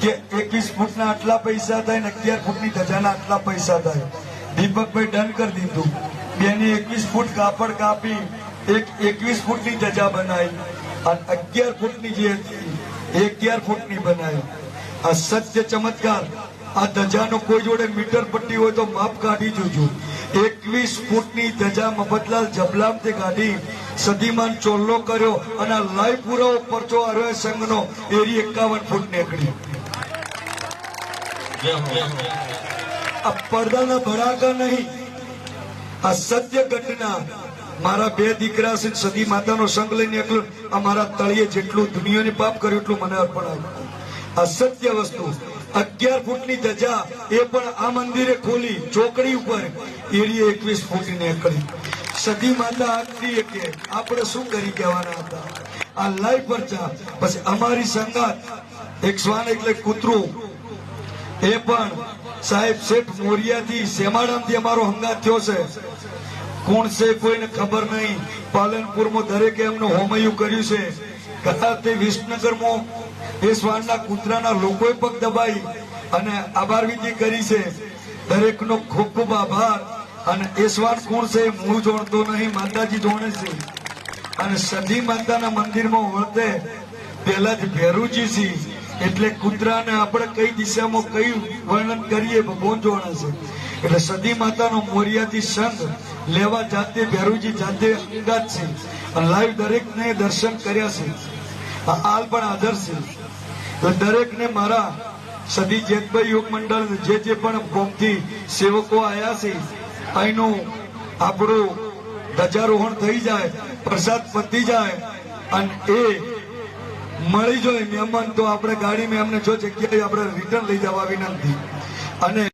કે 21 ફૂટના આટલા પૈસા થાય ને 11 ફૂટની ધજાના આટલા પૈસા થાય. દીપકભાઈ ડન કરી દીધું. બેને 21 ફૂટ કાપડ કાપી એક 21 ફૂટની ધજા બનાવી અને 11 ફૂટની જે હતી એ 11 ફૂટની બનાવી. આ સત્ય ચમત્કાર. આ ધજાનો કોઈ જોડે મીટર પટ્ટી હોય તો માપ કાઢી જોજો. 21 ફૂટની ધજા મફતલાલ જબલામથી કાઢી સદીમાન ચોલ્લો કર્યો અને આ લાઈવ પુરાવો પરચો આરોગ્ય સંઘનો એરી 51 ફૂટ નીકળી. આ પડદાના ભડાકા નહીં, આ સત્ય ઘટના. મારા 2 દીકરા છે, સદી માતાનો સંગ લઈને એકલો અમારા તળિયે જેટલું દુનિયાને પાપ કર્યું એટલું મને અર્પણ આપ્યું. આ સત્ય વસ્તુ. 11 ફૂટની ધજા એ પણ આ મંદિરે ખોલી ચોકડી ઉપર એરી 21 ફૂટની નીકળી. સદી માતા આગતી કે આપણે શું કરી કહેવાના હતા. આ લાઈવ પરચા. પછી અમારી સંગાત એક શ્વાન એટલે કૂતરું, એ પણ સાહેબ શેઠ મોરિયાથી સેમાડામથી અમારો હંગાત થયો છે. કોણ છે કોઈને ખબર નહીં. પાલનપુરમાં દરેકે એમનું હોમયું કર્યું છે. કદાચ વિસનગરમાં એ શ્વાનના કૂતરાના લોકોએ પગ દબાઈ અને આભાર વિધિ કરી છે. દરેકનો ખૂબ ખૂબ આભાર. અને એ શ્વાન કોણ છે હું જોણતો નહીં, માતાજી જોણે છે. અને સદી માતાના મંદિરમાં વળતે પહેલા જ ભેરુજી છે એટલે કૂતરાને આપણે કઈ દિશામાં કઈ વર્ણન કરીએ ભગવાન જોણે છે. એટલે સદી માતાનો મોરિયાથી સંઘ લેવા જાતે ભેરુજી જાતે અંગાત છે અને લાઈવ દરેકને દર્શન કર્યા છે. હાલ પણ હાજર છે. દરેકને મારા સદી જેતભાઈ યોગ મંડળ જે પણ ભોગથી સેવકો આવ્યા છે અહીંનું આપણું ધજારોહણ થઈ જાય, પ્રસાદ પતી જાય અને એ મળી જાય મહેમાન તો આપણે ગાડીમાં એમને જો જગ્યાએ આપણે રિટર્ન લઈ જવા વિનંતી. અને